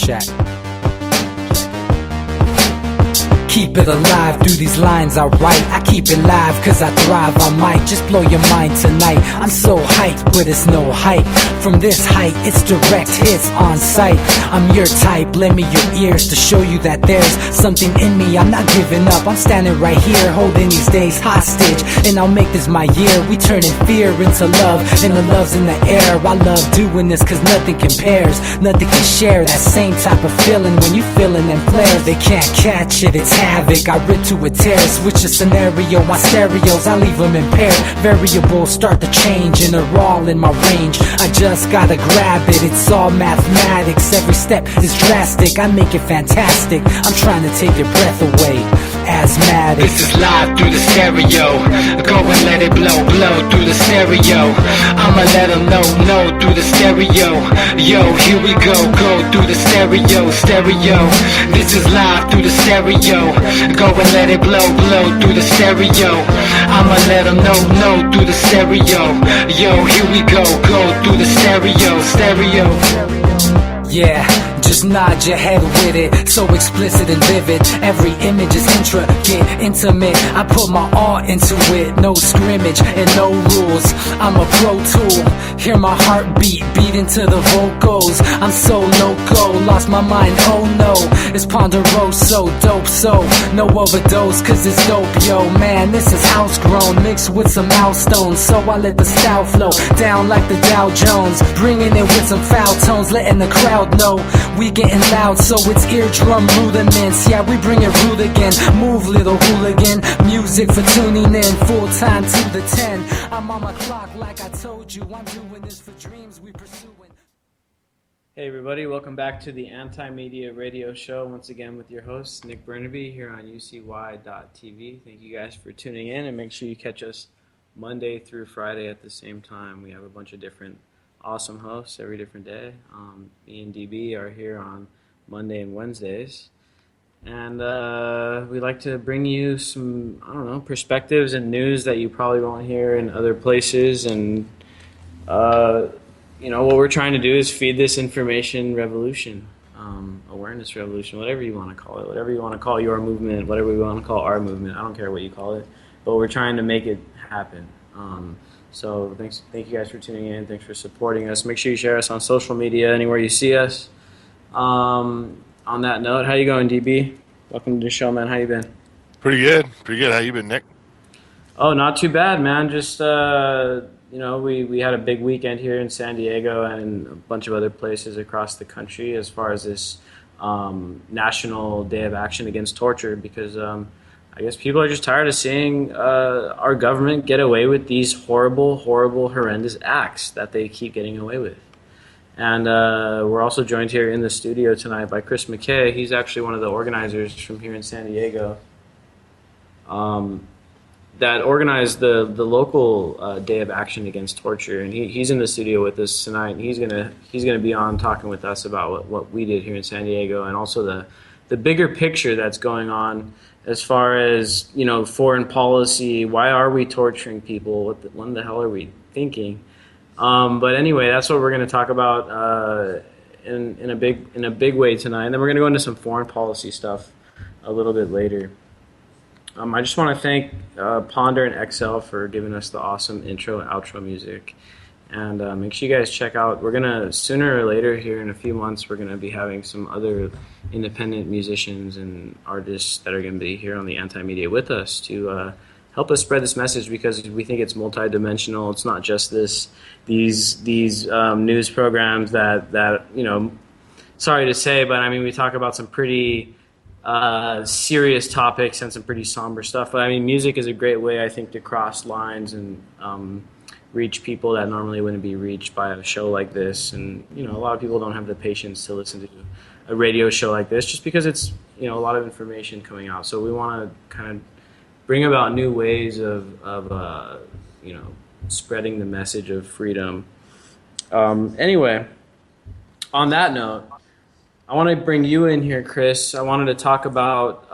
Shack. Keep it alive, through these lines I write. I keep it live cause I thrive. I might just blow your mind tonight. I'm so hyped, but it's no hype. From this height, it's direct hits on sight. I'm your type, lend me your ears to show you that there's something in me. I'm not giving up, I'm standing right here, holding these days hostage. And I'll make this my year. We turning fear into love, and the love's in the air. I love doing this cause nothing compares. Nothing can share that same type of feeling when you feeling them flares. They can't catch it, it's havoc. I rip to a tear, switch the scenario. My stereos, I leave them impaired. Variables start to change and they're all in my range. I just gotta grab it, it's all mathematics. Every step is drastic, I make it fantastic. I'm trying to take your breath away. Asthmatic. This is live through the stereo. Go and let it blow, blow through the stereo. I'ma let them know through the stereo. Yo, here we go through the stereo, stereo. This is live through the stereo. Go and let it blow, blow through the stereo. I'ma let them know through the stereo. Yo, here we go through the stereo, stereo. Yeah, just nod your head with it, so explicit and vivid. Every image is intricate, intimate. I put my all into it, no scrimmage and no rules. I'm a pro tool, hear my heartbeat, beat into the vocals. I'm so loco, lost my mind, oh no. It's ponderoso, dope, so no overdose, cause it's dope, yo. Man, this is house grown, mixed with some milestones. So I let the style flow down like the Dow Jones, bringing it with some foul tones, letting the crowd know we getting loud, so it's eardrum rudiments. Yeah, we bring it rude again. Move, little hooligan. Music for tuning in, full time to the 10. I'm on my clock like I told you. I'm doing this for dreams we pursuing. Hey everybody, welcome back to the Anti-Media Radio Show. Once again with your host, Nick Bernabe, here on UCY.tv. Thank you guys for tuning in, and make sure you catch us Monday through Friday at the same time. We have a bunch of different awesome hosts every different day. Me and DB are here on Monday and Wednesdays, and we like to bring you some, I don't know, perspectives and news that you probably won't hear in other places. And you know, what we're trying to do is feed this information revolution, awareness revolution, whatever you want to call it, whatever you want to call your movement, whatever we want to call our movement. I don't care what you call it, but we're trying to make it happen. So thank you guys for tuning in. Thanks for supporting us. Make sure you share us on social media, anywhere you see us. On that note, how you going, DB? Welcome to the show, man. How you been? Pretty good. How you been, Nick? Oh, not too bad, man. Just you know, we had a big weekend here in San Diego and a bunch of other places across the country as far as this National Day of Action Against Torture, because I guess people are just tired of seeing our government get away with these horrible, horrendous acts that they keep getting away with. And we're also joined here in the studio tonight by Chris McKay. He's actually one of the organizers from here in San Diego that organized the local Day of Action Against Torture. And he's in the studio with us tonight. And he's gonna be on talking with us about what we did here in San Diego, and also the bigger picture that's going on as far as, you know, foreign policy. Why are we torturing people? What the hell are we thinking? But anyway, that's what we're going to talk about in a big way tonight. And then we're going to go into some foreign policy stuff a little bit later. I just want to thank Ponder and XL for giving us the awesome intro and outro music. And make sure you guys check out, we're going to, sooner or later here in a few months, we're going to be having some other independent musicians and artists that are going to be here on the Anti-Media with us to help us spread this message, because we think it's multidimensional. It's not just these news programs that, you know, sorry to say, but I mean, we talk about some pretty serious topics and some pretty somber stuff. But I mean, music is a great way, I think, to cross lines and reach people that normally wouldn't be reached by a show like this. And, you know, a lot of people don't have the patience to listen to a radio show like this just because it's, you know, a lot of information coming out. So we want to kind of bring about new ways of you know, spreading the message of freedom. Anyway, on that note, I want to bring you in here, Chris. I wanted to talk about,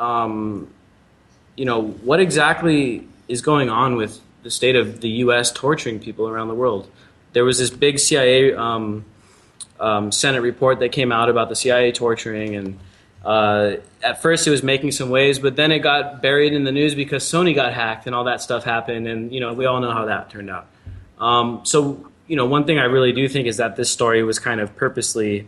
you know, what exactly is going on with the state of the U.S. torturing people around the world. There was this big CIA Senate report that came out about the CIA torturing, and at first it was making some waves, but then it got buried in the news because Sony got hacked and all that stuff happened, and we all know how that turned out. So one thing I really do think is that this story was kind of purposely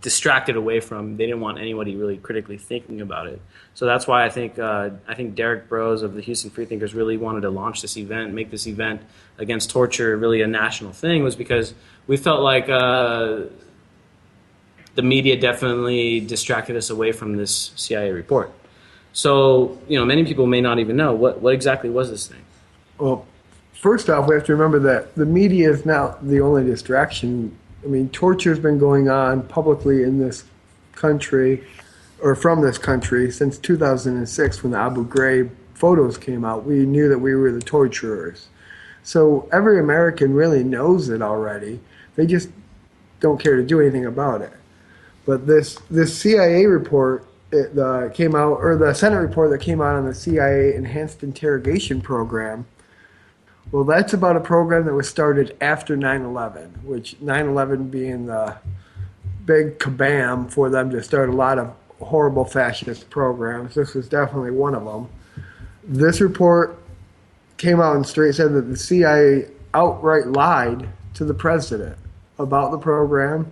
distracted away from. They didn't want anybody really critically thinking about it. So that's why I think Derek Bros of the Houston Freethinkers really wanted to launch this event, make this event against torture really a national thing, was because we felt like the media definitely distracted us away from this CIA report. So many people may not even know what exactly was this thing. Well, first off, we have to remember that the media is not the only distraction. I mean, torture has been going on publicly in this country, or from this country, since 2006 when the Abu Ghraib photos came out. We knew that we were the torturers. So every American really knows it already. They just don't care to do anything about it. But this CIA report came out, or the Senate report that came out on the CIA Enhanced Interrogation Program, well, that's about a program that was started after 9/11, which 9/11 being the big kabam for them to start a lot of horrible fascist programs. This was definitely one of them. This report came out and straight said that the CIA outright lied to the president about the program.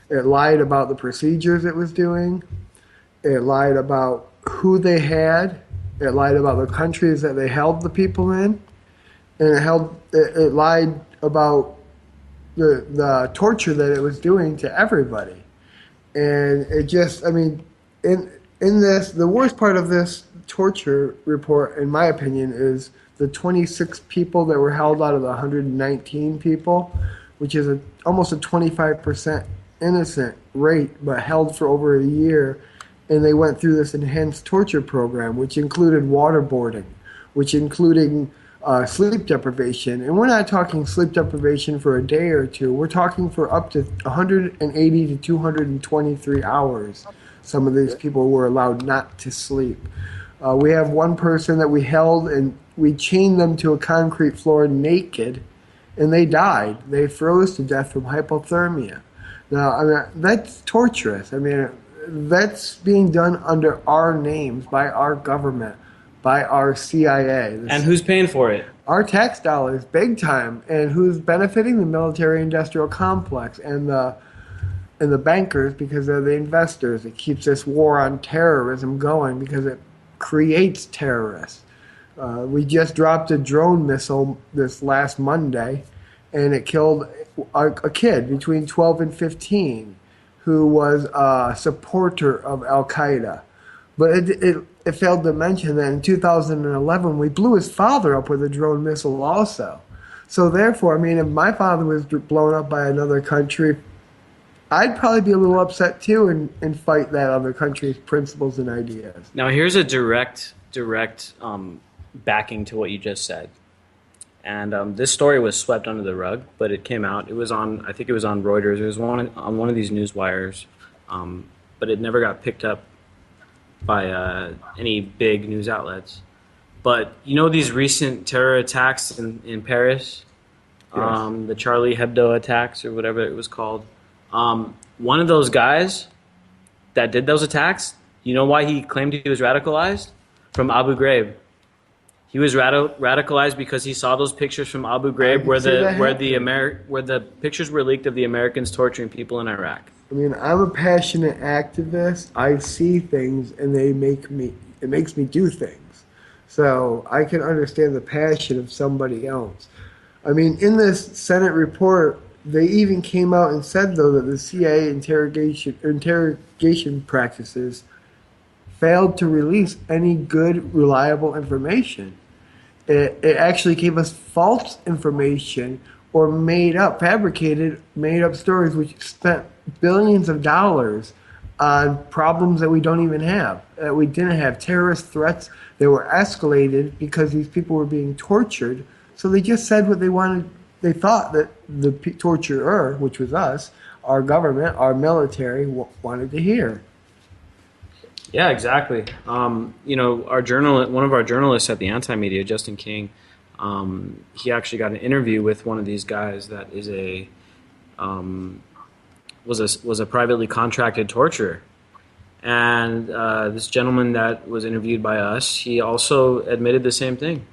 It lied about the procedures it was doing. It lied about who they had. It lied about the countries that they held the people in. And it lied about the torture that it was doing to everybody. And it just, I mean, in this, the worst part of this torture report, in my opinion, is the 26 people that were held out of the 119 people, which is almost a 25% innocent rate, but held for over a year. And they went through this enhanced torture program, which included waterboarding, which including sleep deprivation. And we're not talking sleep deprivation for a day or two. We're talking for up to 180 to 223 hours. Some of these people were allowed not to sleep. We have one person that we held and we chained them to a concrete floor naked, and they died. They froze to death from hypothermia. Now, I mean, that's torturous. I mean, that's being done under our names, by our government, by our CIA. And who's paying for it? Our tax dollars, big time. And who's benefiting? The military-industrial complex and the bankers, because they're the investors. It keeps this war on terrorism going because it creates terrorists. We just dropped a drone missile this last Monday, and it killed a kid between 12 and 15 who was a supporter of Al-Qaeda. But it failed to mention that in 2011, we blew his father up with a drone missile also. So therefore, I mean, if my father was blown up by another country, I'd probably be a little upset too and fight that other country's principles and ideas. Now, here's a direct backing to what you just said. And this story was swept under the rug, but it came out. It was on, I think it was on Reuters. It was on one of these news wires, but it never got picked up by any big news outlets. But these recent terror attacks in Paris, Yes. The Charlie Hebdo attacks or whatever it was called. One of those guys that did those attacks, you know why he claimed he was radicalized? From Abu Ghraib. He was radicalized because he saw those pictures from Abu Ghraib where the pictures were leaked of the Americans torturing people in Iraq. I mean, I'm a passionate activist. I see things, and it makes me do things. So I can understand the passion of somebody else. I mean, in this Senate report, they even came out and said, though, that the CIA interrogation practices failed to release any good, reliable information. It actually gave us false information or fabricated, made up stories which spent billions of dollars on problems that we don't even have, that we didn't have. Terrorist threats that were escalated because these people were being tortured. So they just said what they wanted. They thought that the torturer, which was us, our government, our military, wanted to hear. Yeah, exactly. One of our journalists at the Anti-Media, Justin King, he actually got an interview with one of these guys that is was a privately contracted torturer. And this gentleman that was interviewed by us, he also admitted the same thing,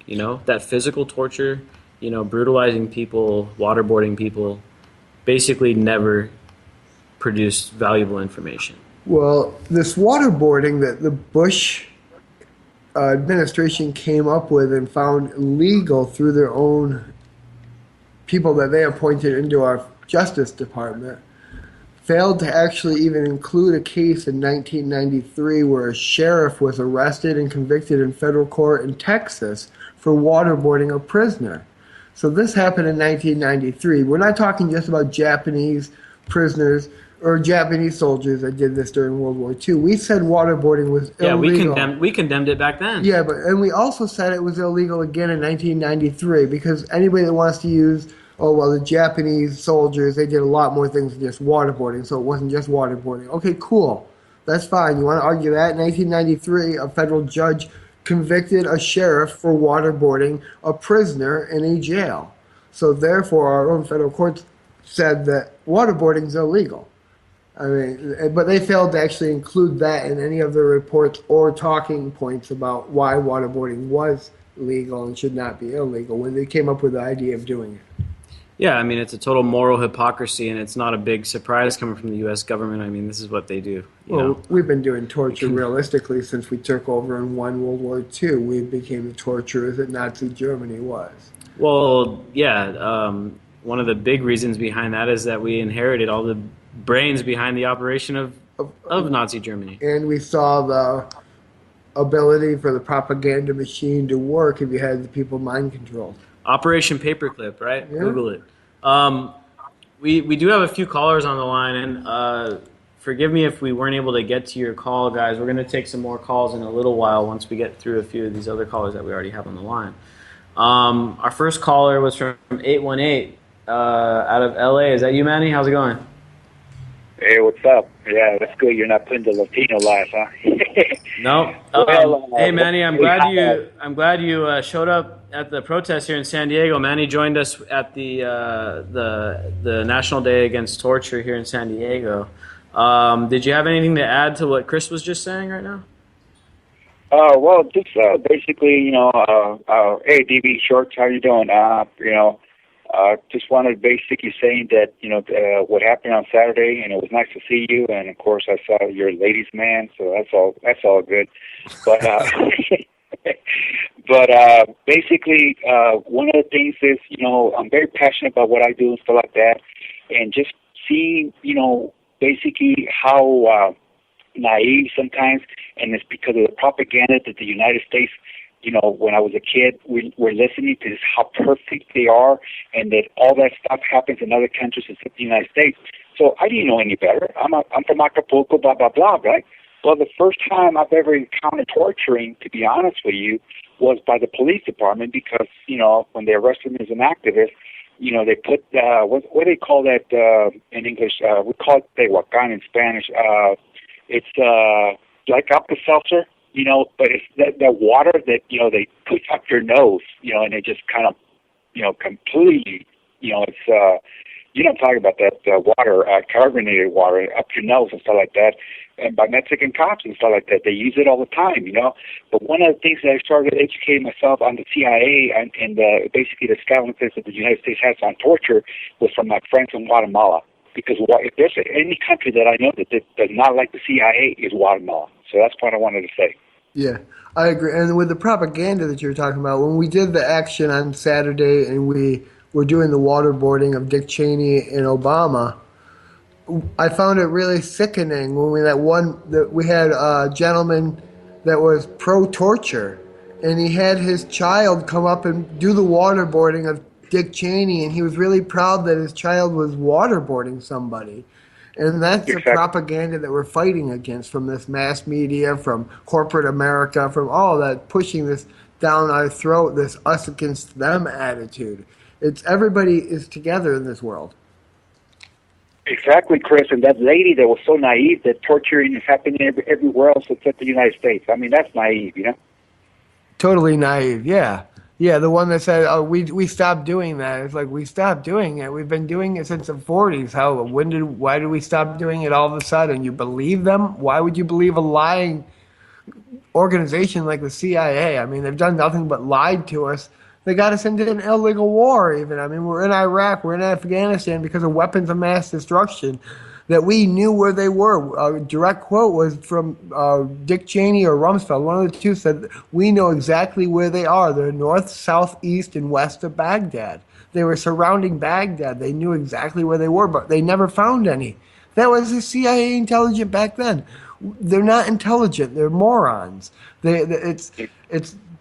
that physical torture, brutalizing people, waterboarding people, basically never produced valuable information. Well, this waterboarding that the Bush administration came up with and found illegal through their own people that they appointed into our Justice Department failed to actually even include a case in 1993 where a sheriff was arrested and convicted in federal court in Texas for waterboarding a prisoner. So this happened in 1993. We're not talking just about Japanese prisoners or Japanese soldiers that did this during World War II. We said waterboarding was illegal. Yeah, we condemned it back then. Yeah, and we also said it was illegal again in 1993 because anybody that wants to use, the Japanese soldiers, they did a lot more things than just waterboarding, so it wasn't just waterboarding. Okay, cool. That's fine. You want to argue that? In 1993, a federal judge convicted a sheriff for waterboarding a prisoner in a jail. So therefore, our own federal courts said that waterboarding is illegal. I mean, but they failed to actually include that in any of their reports or talking points about why waterboarding was legal and should not be illegal when they came up with the idea of doing it. Yeah, I mean, it's a total moral hypocrisy, and it's not a big surprise coming from the U.S. government. I mean, this is what they do. We've been doing torture realistically since we took over and won World War II. We became the torturers that Nazi Germany was. Well, yeah, one of the big reasons behind that is that we inherited all the brains behind the operation of Nazi Germany. And we saw the ability for the propaganda machine to work if you had the people mind controlled. Operation Paperclip, right? Yeah. Google it. We do have a few callers on the line, and forgive me if we weren't able to get to your call, guys. We're going to take some more calls in a little while once we get through a few of these other callers that we already have on the line. Our first caller was from 818 out of LA. Is that you, Manny? How's it going? Hey, what's up? Yeah, that's good. You're not putting the Latino life, huh? No. Hey, Manny, I'm glad you showed up at the protest here in San Diego. Manny joined us at the National Day Against Torture here in San Diego. Did you have anything to add to what Chris was just saying right now? Well, just basically, hey, DB Schwartz, how you doing? Just wanted basically saying that, what happened on Saturday, and it was nice to see you. And of course, I saw you're a ladies' man, so that's all good. But, basically, one of the things is, I'm very passionate about what I do and stuff like that. And just seeing, basically how, naive sometimes, and it's because of the propaganda that the United States, when I was a kid, we're listening to this, how perfect they are, and that all that stuff happens in other countries except the United States. So I didn't know any better. I'm from Acapulco, blah, blah, blah, right? Well, the first time I've ever encountered torturing, to be honest with you, was by the police department because, when they arrested me as an activist, they put, what do they call that in English? We call it tehuacan in Spanish. It's like Alka-Seltzer, but it's that water that, they put up your nose, and it just kind of, completely, it's, I'm talking about that water, carbonated water up your nose and stuff like that. And by Mexican cops and stuff like that, they use it all the time, But one of the things that I started educating myself on the CIA and basically the skeletons that the United States has on torture was from my friends in Guatemala. Because if there's any country that I know that does not like the CIA, is Guatemala. So that's what I wanted to say. Yeah, I agree. And with the propaganda that you're talking about, when we did the action on Saturday and we were doing the waterboarding of Dick Cheney and Obama, I found it really sickening when we had a gentleman that was pro-torture, and he had his child come up and do the waterboarding of Dick Cheney, and he was really proud that his child was waterboarding somebody. And that's the propaganda that we're fighting against from this mass media, from corporate America, from all that, pushing this down our throat, this us against them attitude. It's everybody is together in this world. Exactly, Chris. And that lady that was so naive that torturing is happening everywhere else except the United States. I mean, that's naive, Totally naive, yeah. Yeah, the one that said, "Oh, we stopped doing that." It's like we stopped doing it. We've been doing it since the '40s. Why did we stop doing it all of a sudden? You believe them? Why would you believe a lying organization like the CIA? I mean, they've done nothing but lied to us. They got us into an illegal war, even. I mean, we're in Iraq, we're in Afghanistan because of weapons of mass destruction that we knew where they were. A direct quote was from Dick Cheney or Rumsfeld. One of the two said, "We know exactly where they are. They're north, south, east, and west of Baghdad." They were surrounding Baghdad. They knew exactly where they were, but they never found any. That was the CIA intelligent back then. They're not intelligent. They're morons. It's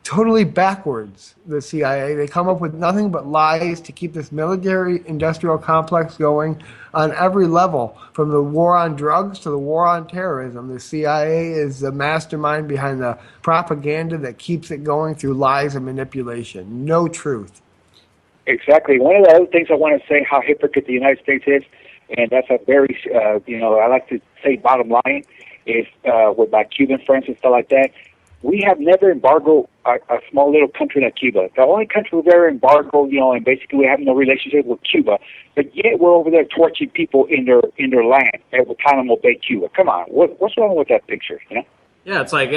totally backwards, the CIA. They come up with nothing but lies to keep this military-industrial complex going on every level, from the war on drugs to the war on terrorism. The CIA is the mastermind behind the propaganda that keeps it going through lies and manipulation. No truth. Exactly. One of the other things I want to say how hypocrite the United States is, and that's a very, I like to say bottom line, is with my Cuban friends and stuff like that. We have never embargoed a small little country like Cuba. The only country we've ever embargoed, and basically we have no relationship with Cuba, but yet we're over there torching people in their land at Guantanamo Bay, Cuba. Come on, what's wrong with that picture? Yeah, it's like,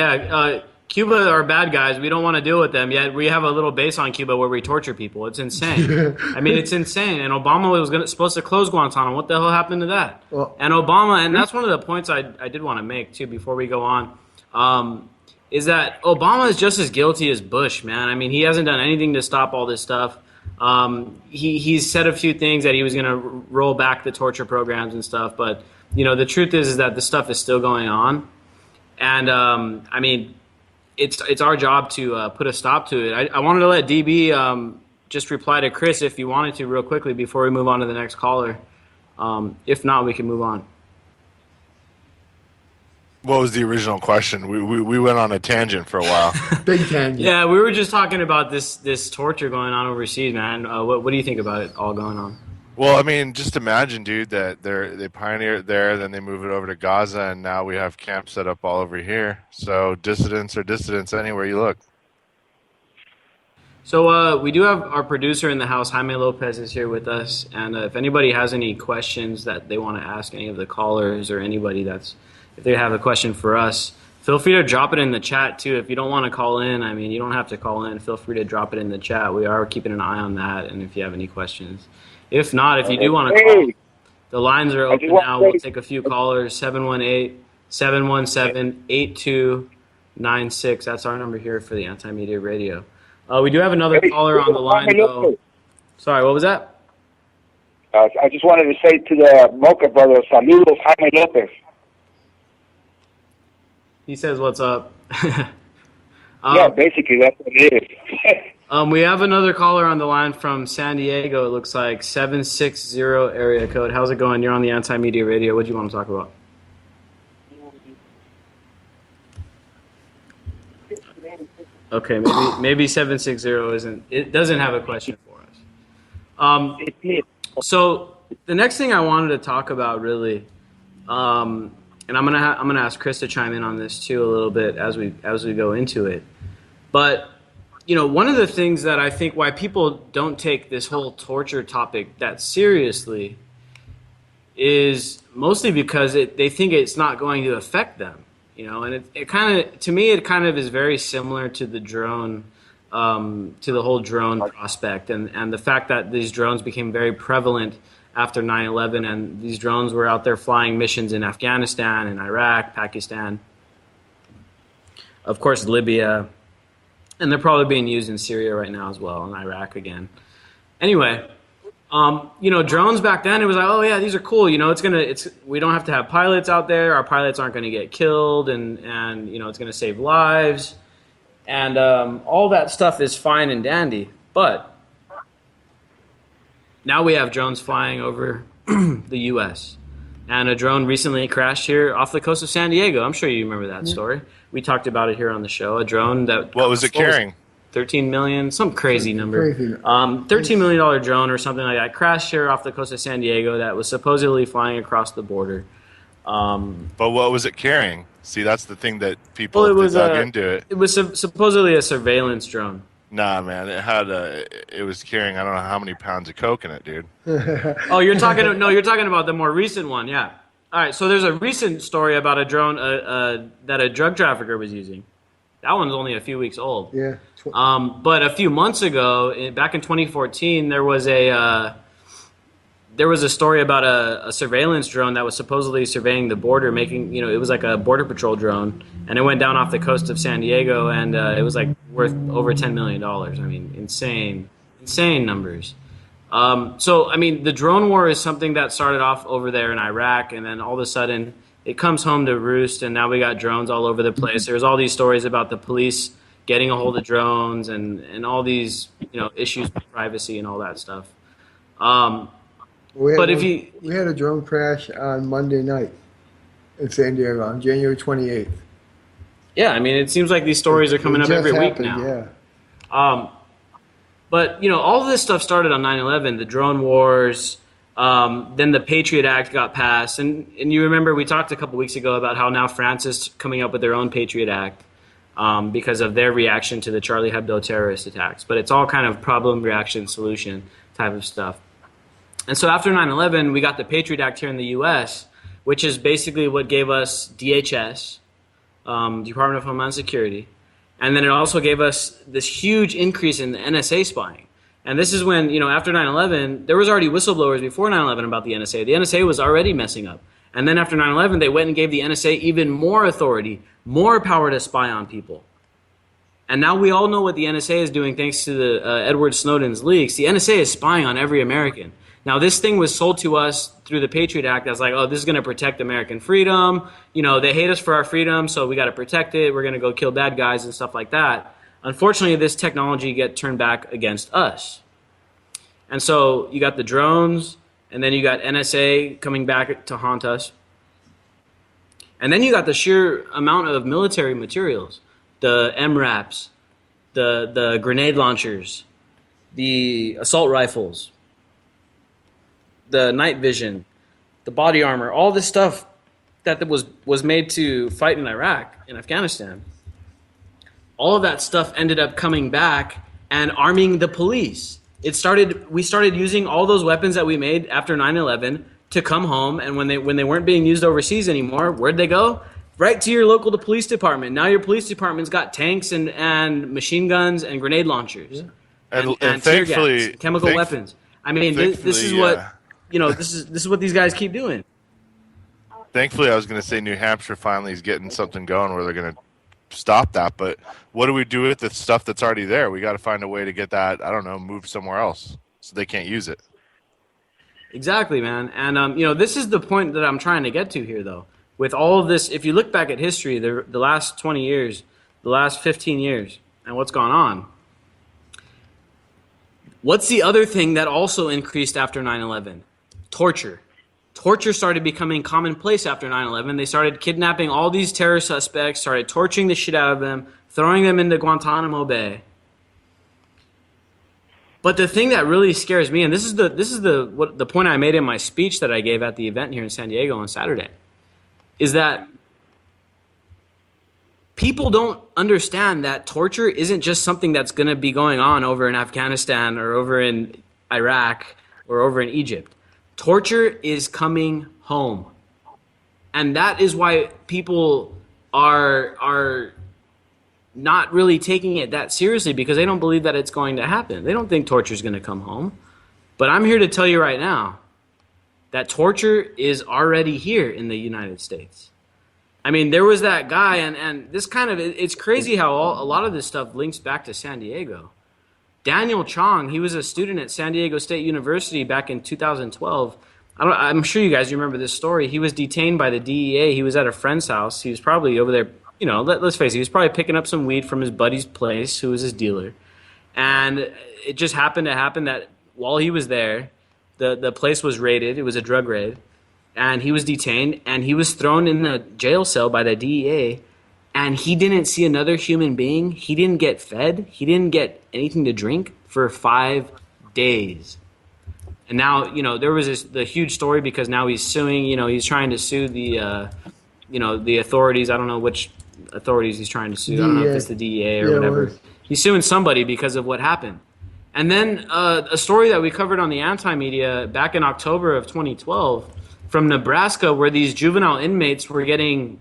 Cuba are bad guys. We don't want to deal with them. Yet we have a little base on Cuba where we torture people. It's insane. I mean, it's insane. And Obama was supposed to close Guantanamo. What the hell happened to that? Well, and Obama, and that's one of the points I did want to make too before we go on, is that Obama is just as guilty as Bush, man. I mean, he hasn't done anything to stop all this stuff. He's said a few things that he was going to roll back the torture programs and stuff, but the truth is that the stuff is still going on. And I mean, it's our job to put a stop to it. I wanted to let DB just reply to Chris if you wanted to real quickly before we move on to the next caller. If not, we can move on. What was the original question? We went on a tangent for a while. Big tangent. Yeah, we were just talking about this torture going on overseas, man. What do you think about it all going on? Well, I mean, just imagine, dude, that they pioneer it there, then they move it over to Gaza, and now we have camps set up all over here. So dissidents are dissidents anywhere you look. So we do have our producer in the house, Jaime Lopez, is here with us. And if anybody has any questions that they want to ask any of the callers or anybody if they have a question for us, feel free to drop it in the chat too. If you don't want to call in, I mean, you don't have to call in. Feel free to drop it in the chat. We are keeping an eye on that. And if you have any questions. If not, if you do want to call, the lines are open now. We'll take a few callers, 718-717-8296. That's our number here for the Anti-Media Radio. We do have another caller on the line, though. Sorry, what was that? I just wanted to say to the Mocha brothers, saludos, Jaime Lopez. He says, what's up? Yeah, basically, that's what it is. We have another caller on the line from San Diego. It looks like 760 area code. How's it going? You're on the Anti-Media Radio. What do you want to talk about? Okay, maybe 760 doesn't have a question for us. So the next thing I wanted to talk about really, and I'm gonna ask Chris to chime in on this too a little bit as we go into it. But one of the things that I think why people don't take this whole torture topic that seriously is mostly because they think it's not going to affect them. And it kind of, to me, it kind of is very similar to the drone, to the whole drone prospect, and the fact that these drones became very prevalent after 9/11, and these drones were out there flying missions in Afghanistan, and Iraq, Pakistan, of course, Libya, and they're probably being used in Syria right now as well, and Iraq again. Anyway. Drones back then, it was like, oh yeah, these are cool. We don't have to have pilots out there. Our pilots aren't going to get killed, and it's going to save lives, and all that stuff is fine and dandy. But now we have drones flying over the U.S. And a drone recently crashed here off the coast of San Diego. I'm sure you remember that story. We talked about it here on the show. A drone that what was it carrying? 13 million, some crazy number. $13 million drone or something like that crashed here off the coast of San Diego that was supposedly flying across the border. But what was it carrying? See, that's the thing that people dug into it. It was supposedly a surveillance drone. Nah, man, it was carrying I don't know how many pounds of coke in it, dude. Oh, you're talking about the more recent one, yeah. All right, so there's a recent story about a drone that a drug trafficker was using. That one's only a few weeks old. Yeah. But a few months ago, back in 2014, there was a story about a surveillance drone that was supposedly surveying the border, making, it was like a border patrol drone, and it went down off the coast of San Diego, and it was like worth over $10 million. I mean, insane numbers. So, I mean, the drone war is something that started off over there in Iraq, and then all of a sudden it comes home to roost, and now we got drones all over the place. There's all these stories about the police getting a hold of drones and all these, issues with privacy and all that stuff. We had a drone crash on Monday night in San Diego on January 28th. Yeah, I mean, it seems like these stories are coming up every week now. Yeah. But, all of this stuff started on 9/11, the drone wars. Then the Patriot Act got passed. And you remember we talked a couple weeks ago about how now France is coming up with their own Patriot Act because of their reaction to the Charlie Hebdo terrorist attacks. But it's all kind of problem, reaction, solution type of stuff. And so after 9/11, we got the Patriot Act here in the U.S., which is basically what gave us DHS, Department of Homeland Security. And then it also gave us this huge increase in the NSA spying. And this is when, after 9/11, there was already whistleblowers before 9/11 about the NSA. The NSA was already messing up. And then after 9/11, they went and gave the NSA even more authority, more power to spy on people. And now we all know what the NSA is doing thanks to the Edward Snowden's leaks. The NSA is spying on every American. Now, this thing was sold to us through the Patriot Act as like, oh, this is going to protect American freedom. They hate us for our freedom, so we got to protect it. We're going to go kill bad guys and stuff like that. Unfortunately, this technology get turned back against us. And so you got the drones, and then you got NSA coming back to haunt us. And then you got the sheer amount of military materials, the MRAPs, the grenade launchers, the assault rifles, the night vision, the body armor, all this stuff that was made to fight in Iraq and Afghanistan. All of that stuff ended up coming back and arming the police. We started using all those weapons that we made after 9/11 to come home, and when they weren't being used overseas anymore, where'd they go? Right to your local police department. Now your police department's got tanks and machine guns and grenade launchers. Yeah. And tear thankfully, gas, chemical weapons. I mean, this is what this is what these guys keep doing. Thankfully, I was going to say New Hampshire finally is getting something going where they're going to stop that. But what do we do with the stuff that's already there? We got to find a way to get that, I don't know, moved somewhere else so they can't use it. Exactly, man. And this is the point that I'm trying to get to here, though. With all of this, if you look back at history, the last 20 years, the last 15 years, and what's gone on, what's the other thing that also increased after 9/11? Torture. Torture started becoming commonplace after 9/11. They started kidnapping all these terror suspects, started torturing the shit out of them, throwing them into Guantanamo Bay. But the thing that really scares me, and this is the point I made in my speech that I gave at the event here in San Diego on Saturday, is that people don't understand that torture isn't just something that's going to be going on over in Afghanistan or over in Iraq or over in Egypt. Torture is coming home. And that is why people are not really taking it that seriously, because they don't believe that it's going to happen. They don't think torture is going to come home. But I'm here to tell you right now that torture is already here in the United States. I mean, there was that guy, and this kind of, it's crazy how a lot of this stuff links back to San Diego. Daniel Chong, he was a student at San Diego State University back in 2012. I'm sure you guys remember this story. He was detained by the DEA. He was at a friend's house. He was probably over there, let's face it, he was probably picking up some weed from his buddy's place, who was his dealer. And it just happened to happen that while he was there, the place was raided. It was a drug raid. And he was detained, and he was thrown in the jail cell by the DEA. And he didn't see another human being. He didn't get fed. He didn't get anything to drink for 5 days. And now, there was the huge story because now he's suing. He's trying to sue the authorities. I don't know which authorities he's trying to sue. I don't know if it's the DEA or whatever. He's suing somebody because of what happened. And then a story that we covered on the anti-media back in October of 2012 from Nebraska, where these juvenile inmates were getting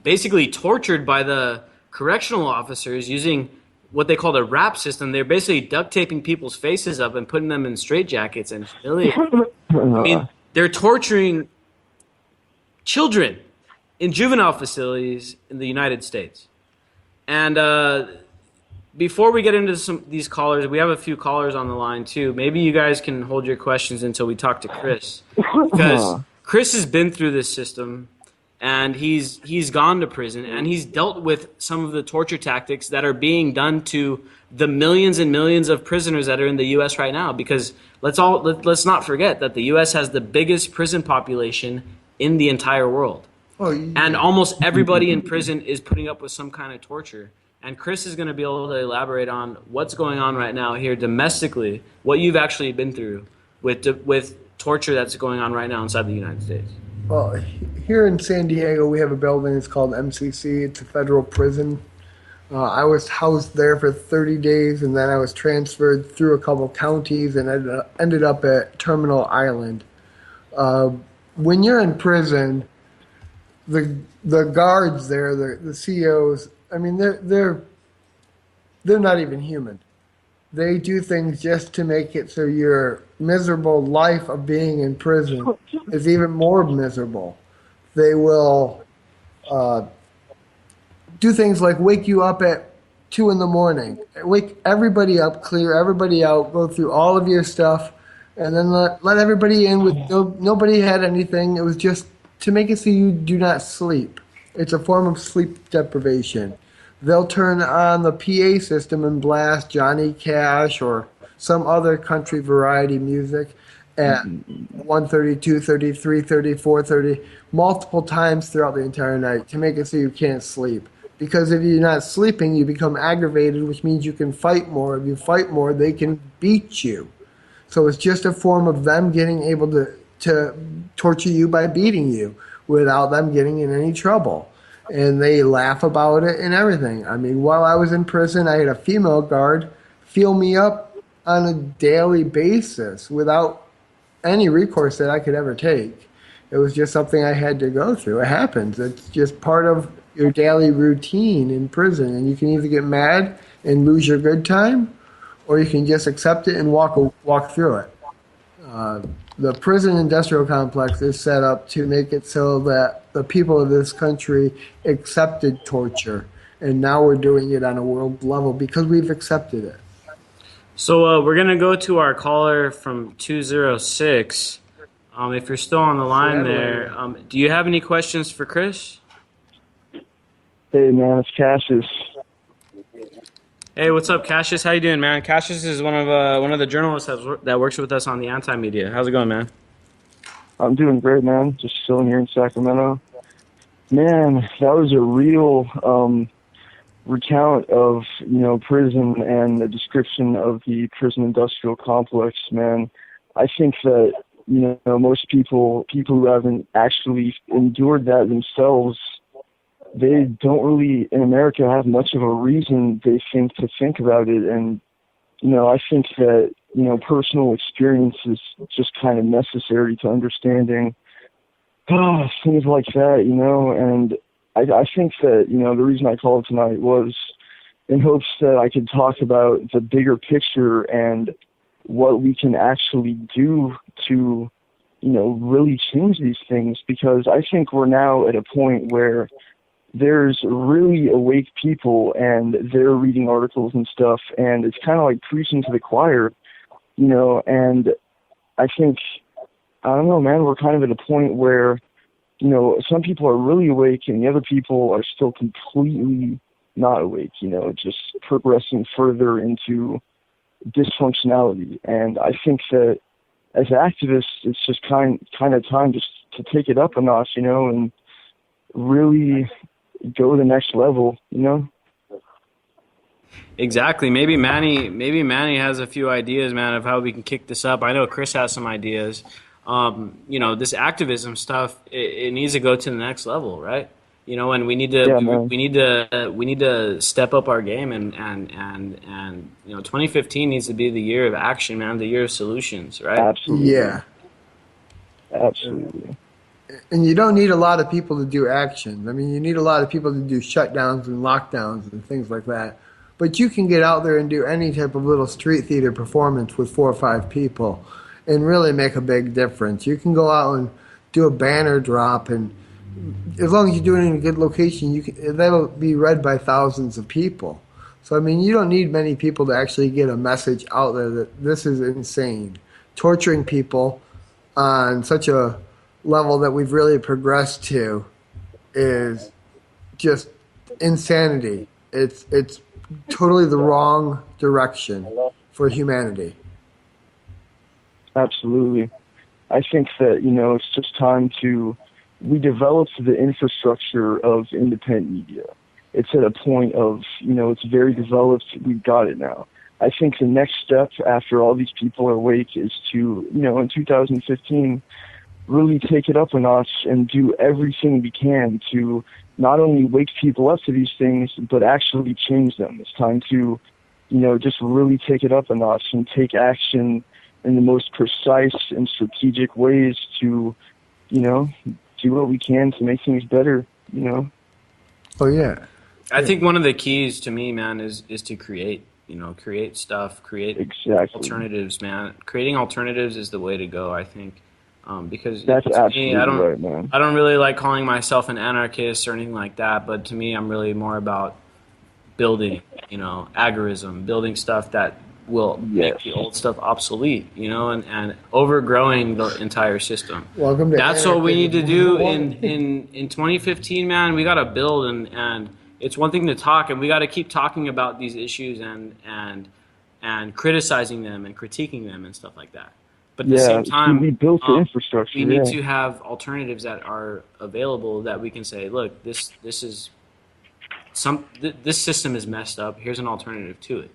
basically tortured by the correctional officers using what they called a rap system. They're basically duct taping people's faces up and putting them in straitjackets and humiliating them. I mean, they're torturing children in juvenile facilities in the United States. And before we get into these callers, we have a few callers on the line too. Maybe you guys can hold your questions until we talk to Chris, because Chris has been through this system, and he's gone to prison, and he's dealt with some of the torture tactics that are being done to the millions and millions of prisoners that are in the U.S. right now. Because let's not forget that the U.S. has the biggest prison population in the entire world, and almost everybody in prison is putting up with some kind of torture. And Chris is going to be able to elaborate on what's going on right now here domestically, what you've actually been through with torture that's going on right now inside the United States. Well, here in San Diego, we have a building. It's called MCC. It's a federal prison. I was housed there for 30 days, and then I was transferred through a couple counties, and I ended up at Terminal Island. When you're in prison, the guards there, the COs, I mean, they're not even human. They do things just to make it so your miserable life of being in prison is even more miserable. They will do things like wake you up at 2 a.m, wake everybody up, clear everybody out, go through all of your stuff, and then let everybody in with nobody had anything. It was just to make it so you do not sleep. It's a form of sleep deprivation. They'll turn on the PA system and blast Johnny Cash or some other country variety music at 1:30, 2:30, 3:30, 4:30, multiple times throughout the entire night to make it so you can't sleep. Because if you're not sleeping, you become aggravated, which means you can fight more. If you fight more, they can beat you. So it's just a form of them getting able to torture you by beating you without them getting in any trouble. And they laugh about it and everything. I mean, while I was in prison, I had a female guard feel me up on a daily basis without any recourse that I could ever take. It was just something I had to go through. It happens. It's just part of your daily routine in prison. And you can either get mad and lose your good time, or you can just accept it and walk through it. The prison industrial complex is set up to make it so that the people of this country accepted torture, and now we're doing it on a world level because we've accepted it. So we're going to go to our caller from 206. If you're still on the line there, do you have any questions for Chris? Hey, man, it's Cassius. Hey, what's up, Cassius? How you doing, man? Cassius is one of the journalists that works with us on the anti-media. How's it going, man? I'm doing great, man. Just chilling here in Sacramento. Man, that was a real recount of, prison and the description of the prison industrial complex, man. I think that, most people who haven't actually endured that themselves, they don't really, in America, have much of a reason, they think, to think about it. And, I think that, personal experience is just kind of necessary to understanding things like that, and I think that, the reason I called tonight was in hopes that I could talk about the bigger picture and what we can actually do to, really change these things, because I think we're now at a point where there's really awake people and they're reading articles and stuff, and it's kind of like preaching to the choir, and I think, I don't know, man, we're kind of at a point where, some people are really awake and the other people are still completely not awake, just progressing further into dysfunctionality. And I think that as activists, it's just kind of time just to take it up a notch, and really go to the next level, Exactly. Maybe Manny has a few ideas, man, of how we can kick this up. I know Chris has some ideas. This activism stuff, it needs to go to the next level, right? You know, and we need Yeah, to man. we need to step up our game, and you know, 2015 needs to be the year of action, man, the year of solutions, right? Absolutely. Yeah. Absolutely. And you don't need a lot of people to do action. I mean, you need a lot of people to do shutdowns and lockdowns and things like that. But you can get out there and do any type of little street theater performance with 4 or 5 people and really make a big difference. You can go out and do a banner drop, and as long as you do it in a good location, that'll be read by thousands of people. So I mean, you don't need many people to actually get a message out there that this is insane. Torturing people on such a level that we've really progressed to is just insanity. It's totally the wrong direction for humanity. Absolutely. I think that, you know, it's just time to, we developed the infrastructure of independent media. It's at a point of, you know, it's very developed. We've got it now. I think the next step after all these people are awake is to, you know, in 2015, really take it up a notch and do everything we can to not only wake people up to these things, but actually change them. It's time to, you know, just really take it up a notch and take action in the most precise and strategic ways to, you know, do what we can to make things better, you know. Oh yeah. I think one of the keys to me, man, is to create. You know, create stuff, create Exactly. alternatives, man. Creating alternatives is the way to go, I think, because That's to absolutely me, I don't, right, man. I don't really like calling myself an anarchist or anything like that. But to me, I'm really more about building, you know, agorism, building stuff that will make Yes. the old stuff obsolete, you know, and overgrowing the entire system. Welcome to That's what we need to do anarchism. in 2015, man. We got to build, and it's one thing to talk, and we got to keep talking about these issues and criticizing them and critiquing them and stuff like that. But at the Yeah, same time, we built the infrastructure. we need Yeah. to have alternatives that are available that we can say, look, this is this system is messed up. Here's an alternative to it.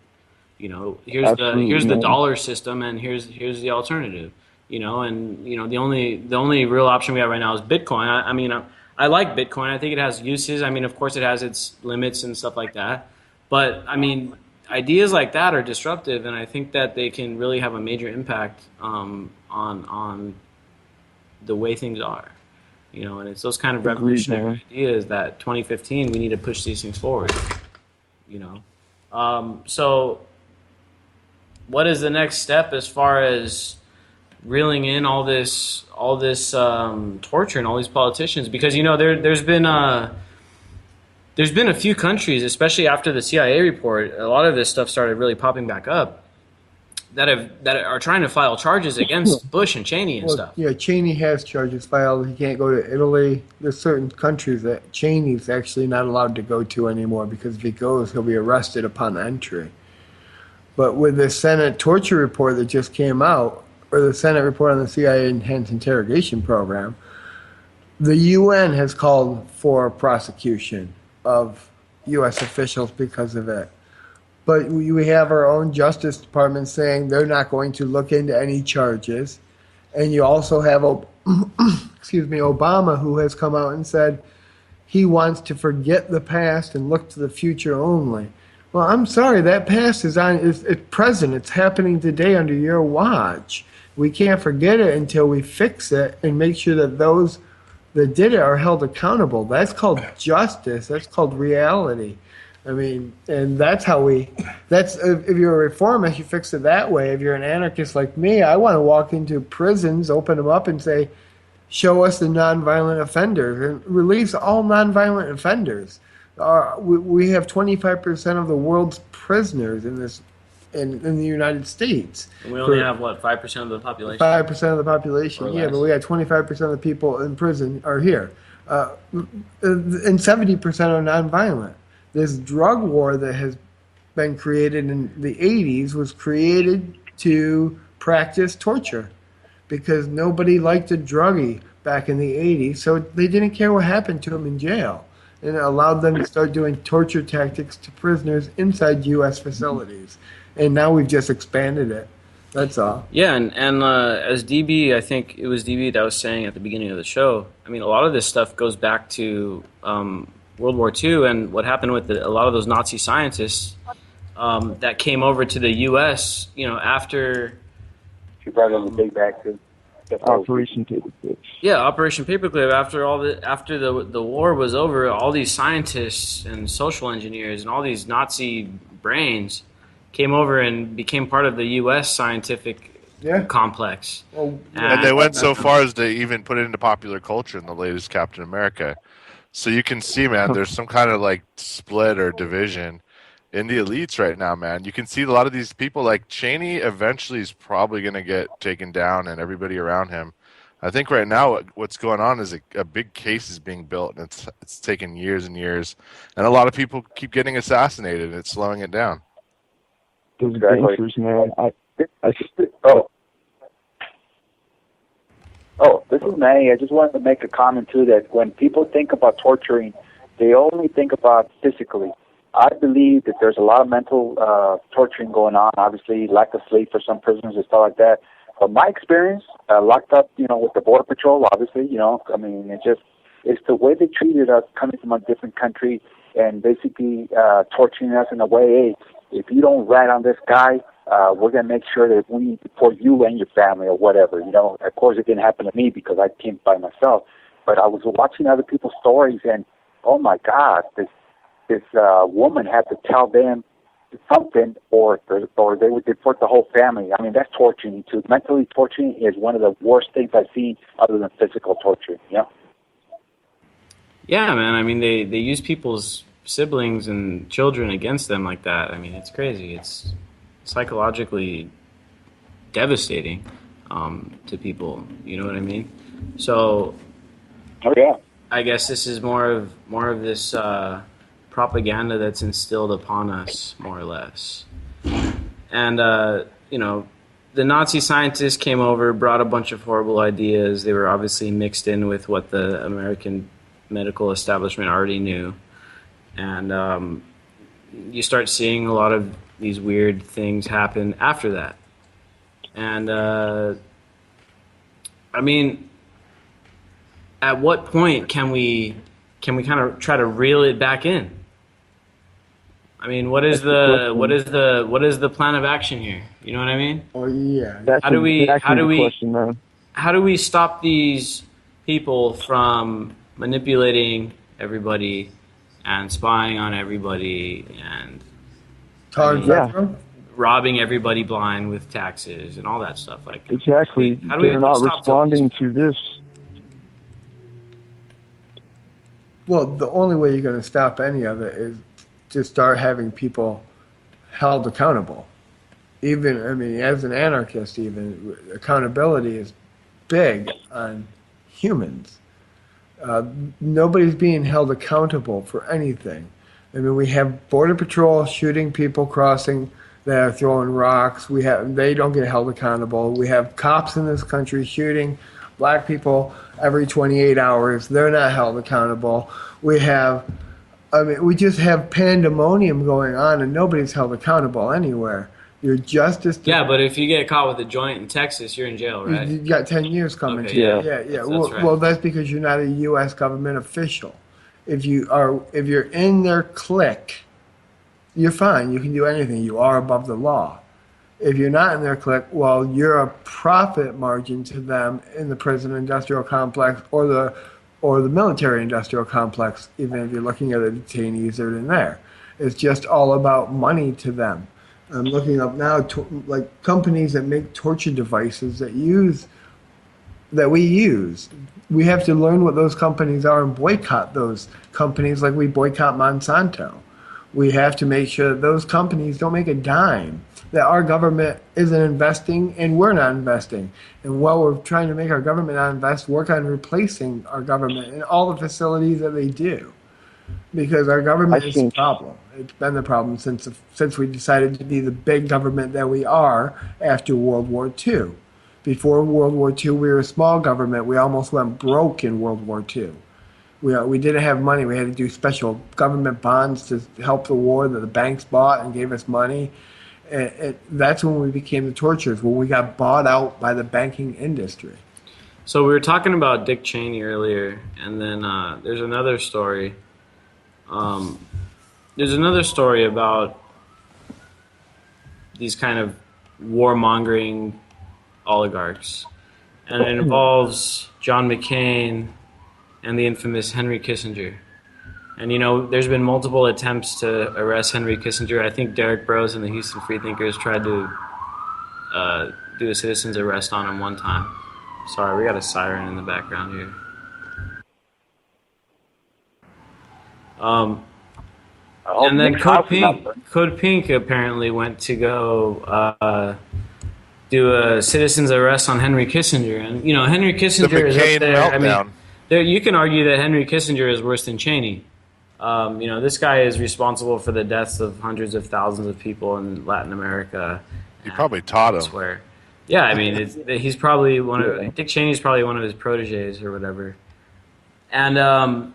You know, here's Absolutely, the man. dollar system, and here's the alternative. You know, and you know the only real option we have right now is Bitcoin. I mean, I like Bitcoin. I think it has uses. I mean, of course, it has its limits and stuff like that. But I mean, ideas like that are disruptive, and I think that they can really have a major impact on the way things are. You know, and it's those kind of Agreed, revolutionary man. ideas that 2015 we need to push these things forward. You know, so what is the next step as far as reeling in all this torture and all these politicians? Because you know there's been a few countries, especially after the CIA report, a lot of this stuff started really popping back up, that are trying to file charges against Bush and Cheney and Well, stuff. yeah, Cheney has charges filed. He can't go to Italy. There's certain countries that Cheney's actually not allowed to go to anymore because if he goes, he'll be arrested upon entry. But with the Senate torture report that just came out, or the Senate report on the CIA enhanced interrogation program, the UN has called for prosecution of U.S. officials because of it. But we have our own Justice Department saying they're not going to look into any charges. And you also have, Obama, who has come out and said he wants to forget the past and look to the future only. Well, I'm sorry, that past is it's present. It's happening today under your watch. We can't forget it until we fix it and make sure that those that did it are held accountable. That's called justice. That's called reality. I mean, and that's how if you're a reformist, you fix it that way. If you're an anarchist like me, I want to walk into prisons, open them up and say, show us the nonviolent offenders and release all nonviolent offenders. We have 25% of the world's prisoners in the United States. And we only have what, 5% of the population? 5% of the population, Or yeah, less. but we got 25% of the people in prison are here, and 70% are nonviolent. This drug war that has been created in the 80s was created to practice torture because nobody liked a druggie back in the 80s, so they didn't care what happened to them in jail. And it allowed them to start doing torture tactics to prisoners inside U.S. facilities. And now we've just expanded it. That's all. Yeah, and as DB, I think it was DB that was saying at the beginning of the show. I mean, a lot of this stuff goes back to World War II and what happened with a lot of those Nazi scientists that came over to the U.S. After She brought in the big bag too. Operation Paperclip. Operation Paperclip. After the war was over, all these scientists and social engineers and all these Nazi brains came over and became part of the U.S. scientific complex. Well, And they went so far as to even put it into popular culture in the latest Captain America. So you can see, man, there's some kind of like split or division in the elites right now, man. You can see a lot of these people, like Cheney eventually is probably going to get taken down and everybody around him. I think right now what's going on is a big case is being built, and it's taken years and years. And a lot of people keep getting assassinated, and it's slowing it down. Those Exactly. gangsters, man. This is Manny. I just wanted to make a comment too that when people think about torturing, they only think about physically. I believe that there's a lot of mental torturing going on. Obviously, lack of sleep for some prisoners and stuff like that. But my experience, locked up, with the Border Patrol, obviously, it's the way they treated us coming from a different country and basically torturing us in a way, hey, if you don't rat on this guy, we're going to make sure that we, for you and your family or whatever, Of course, it didn't happen to me because I came by myself. But I was watching other people's stories and, oh, my God, this woman had to tell them something or they would deport the whole family. I mean, that's torturing too. Mentally torturing is one of the worst things I've seen other than physical torture, Yeah, man. I mean, they use people's siblings and children against them like that. I mean, it's crazy. It's psychologically devastating to people. You know what I mean? So, Oh, yeah. I guess this is more of this propaganda that's instilled upon us, more or less. And the Nazi scientists came over, brought a bunch of horrible ideas. They were obviously mixed in with what the American medical establishment already knew. And you start seeing a lot of these weird things happen after that. And, I mean, at what point can we kind of try to reel it back in? I mean, what is the plan of action here? You know what I mean? Oh yeah. That's How do we- exactly how do the we- question, man. How do we stop these people from manipulating everybody and spying on everybody and robbing everybody blind with taxes and all that stuff? Like, Exactly. how do we They're not stop responding to this. Well, the only way you're going to stop any of it is to start having people held accountable. Even, I mean, as an anarchist, even accountability is big on humans. Nobody's being held accountable for anything. I mean, we have Border Patrol shooting people crossing that are throwing rocks. They don't get held accountable. We have cops in this country shooting black people every 28 hours. They're not held accountable. We just have pandemonium going on, and nobody's held accountable anywhere. Your justice. Yeah, but if you get caught with a joint in Texas, you're in jail, right? You got 10 years coming. Okay, to you. yeah. Yeah. That's right. Well, that's because you're not a U.S. government official. If you're in their clique, you're fine. You can do anything. You are above the law. If you're not in their clique, well, you're a profit margin to them in the prison industrial complex or the military industrial complex. Even if you're looking at the detainees that are in there, it's just all about money to them. I'm looking up now, like companies that make torture devices that we use. We have to learn what those companies are and boycott those companies like we boycott Monsanto. We have to make sure that those companies don't make a dime, that our government isn't investing and we're not investing. And while we're trying to make our government not invest, work on replacing our government in all the facilities that they do. Because our government is the problem. It's been the problem since we decided to be the big government that we are after World War II. Before World War II, we were a small government. We almost went broke in World War II. We didn't have money. We had to do special government bonds to help the war that the banks bought and gave us money. And that's when we became the torturers, when we got bought out by the banking industry. So we were talking about Dick Cheney earlier, and then there's another story. There's another story about these kind of warmongering oligarchs, and it involves John McCain and the infamous Henry Kissinger. And there's been multiple attempts to arrest Henry Kissinger. I think Derek Burroughs and the Houston Freethinkers tried to do a citizen's arrest on him one time. Sorry, we got a siren in the background here. And then Code Pink apparently went to go do a citizen's arrest on Henry Kissinger, and Henry Kissinger is up there. Meltdown. I mean, you can argue that Henry Kissinger is worse than Cheney. This guy is responsible for the deaths of hundreds of thousands of people in Latin America. He probably taught him. Elsewhere. Yeah, I mean, he's probably Dick Cheney's probably one of his proteges or whatever. And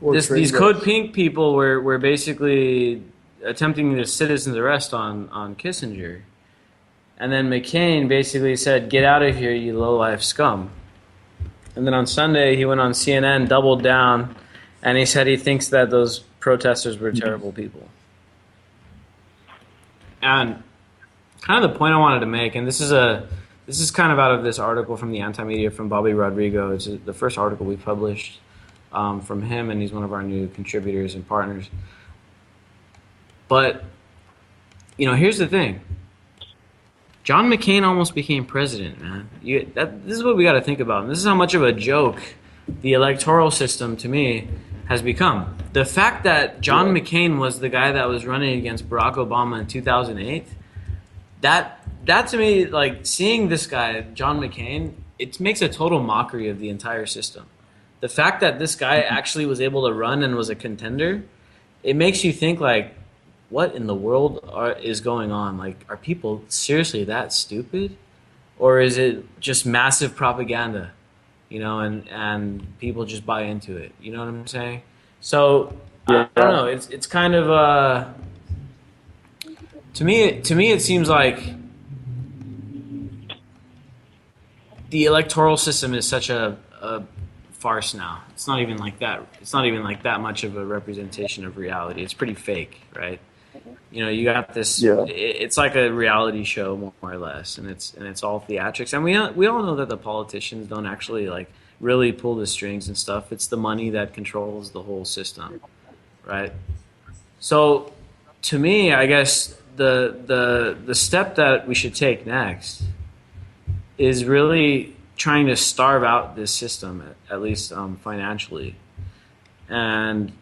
these Code Pink people were basically attempting the citizen's arrest on Kissinger. And then McCain basically said, "Get out of here, you low-life scum." And then on Sunday, he went on CNN, doubled down, and he said he thinks that those protesters were terrible people. And kind of the point I wanted to make, and this is kind of out of this article from the Anti-Media from Bobby Rodrigo. It's the first article we published from him, and he's one of our new contributors and partners. But, here's the thing. John McCain almost became president, man. This is what we got to think about. And this is how much of a joke the electoral system, to me, has become. The fact that John McCain was the guy that was running against Barack Obama in 2008, that to me, like, seeing this guy, John McCain, it makes a total mockery of the entire system. The fact that this guy actually was able to run and was a contender, it makes you think, like, what in the world is going on? Like, are people seriously that stupid? Or is it just massive propaganda, and people just buy into it? You know what I'm saying? So, I don't know. It's kind of, to me, it seems like the electoral system is such a farce now. It's not even like that. It's not even like that much of a representation of reality. It's pretty fake, right? You got this. Yeah. It's like a reality show, more or less, and it's all theatrics. And we all know that the politicians don't actually like really pull the strings and stuff. It's the money that controls the whole system, right? So, to me, I guess the step that we should take next is really trying to starve out this system, at least financially. And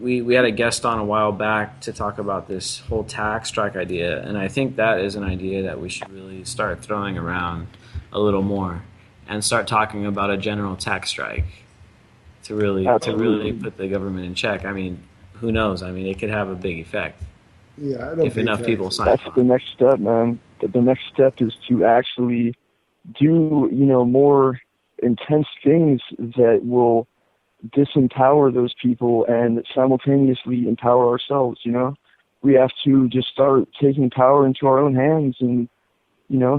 we had a guest on a while back to talk about this whole tax strike idea, and I think that is an idea that we should really start throwing around a little more and start talking about a general tax strike to really put the government in check. I mean, who knows? I mean, it could have a big effect. Yeah, if enough people sign up. That's the next step, man. The next step is to actually do, more intense things that will disempower those people and simultaneously empower ourselves. We have to just start taking power into our own hands and,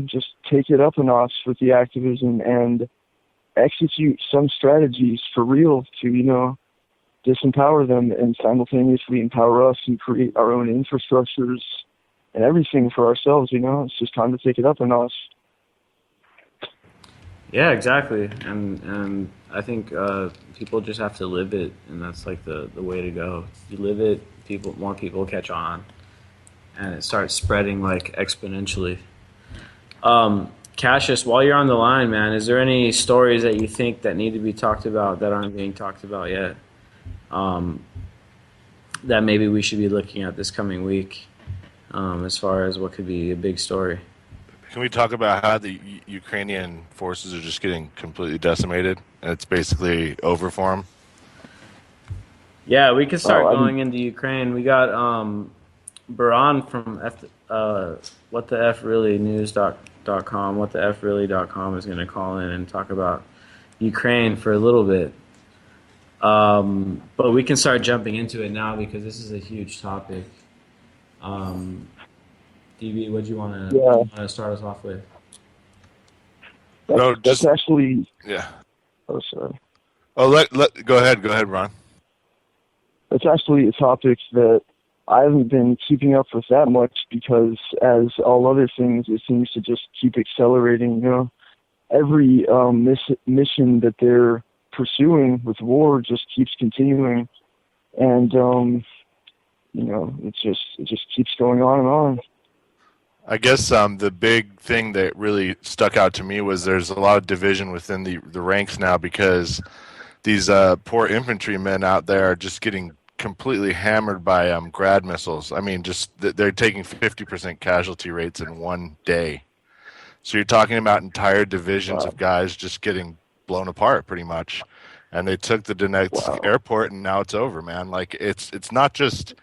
just take it up a notch with the activism and execute some strategies for real to, disempower them and simultaneously empower us and create our own infrastructures and everything for ourselves. It's just time to take it up a notch. Yeah, exactly. And I think people just have to live it, and that's like the way to go. You live it, more people catch on, and it starts spreading like exponentially. Cassius, while you're on the line, man, is there any stories that you think that need to be talked about that aren't being talked about yet? That maybe we should be looking at this coming week, as far as what could be a big story. Can we talk about how the Ukrainian forces are just getting completely decimated, and it's basically over for them? Yeah, we could start going into Ukraine. We got Baran from whatthefreallynews.com, whatthefreally.com is going to call in and talk about Ukraine for a little bit. But we can start jumping into it now because this is a huge topic. DB, what do you want to start us off with? That's actually. Yeah. Oh, sorry. Oh, go ahead, Ron. That's actually a topic that I haven't been keeping up with that much because, as all other things, it seems to just keep accelerating. You know, every mission that they're pursuing with war just keeps continuing, and you know, it just keeps going on and on. I guess the big thing that really stuck out to me was there's a lot of division within the ranks now because these poor infantrymen out there are just getting completely hammered by grad missiles. I mean, just they're taking 50% casualty rates in one day. So you're talking about entire divisions of guys just getting blown apart pretty much. And they took the Donetsk airport, and now it's over, man. Like it's not just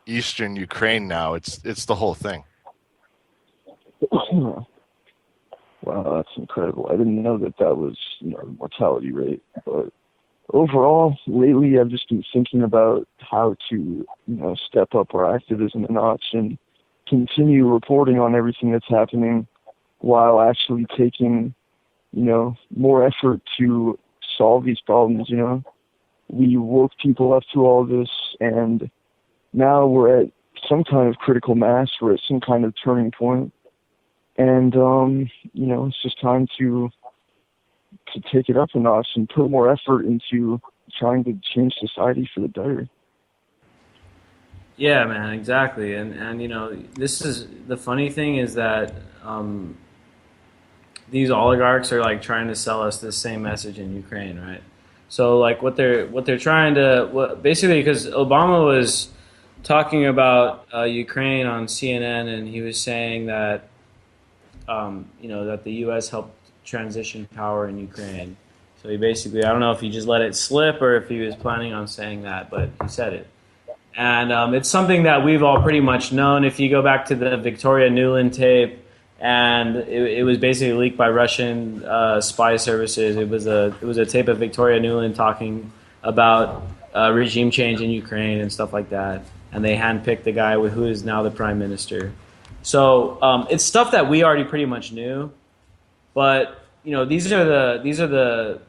eastern Ukraine now; it's the whole thing. Wow, that's incredible. I didn't know that was, you know, the mortality rate. But overall, lately, I've just been thinking about how to, you know, step up our activism a notch and continue reporting on everything that's happening while actually taking, you know, more effort to solve these problems. You know, we woke people up to all this, and now we're at some kind of critical mass. We're at some kind of turning point. And, you know, it's just time to take it up a notch and put more effort into trying to change society for the better. Yeah, man, exactly. And you know, this is the funny thing is that these oligarchs are like trying to sell us this same message in Ukraine, right? So like what they're trying to basically, because Obama was talking about Ukraine on CNN, and he was saying that you know, that the U.S. helped transition power in Ukraine. So he basically, I don't know if he just let it slip or if he was planning on saying that, but he said it. And it's something that we've all pretty much known. If you go back to the Victoria Nuland tape, and it was basically leaked by Russian spy services. It was a tape of Victoria Nuland talking about regime change in Ukraine and stuff like that. And they handpicked the guy who is now the prime minister. So it's stuff that we already pretty much knew, but you know, these are the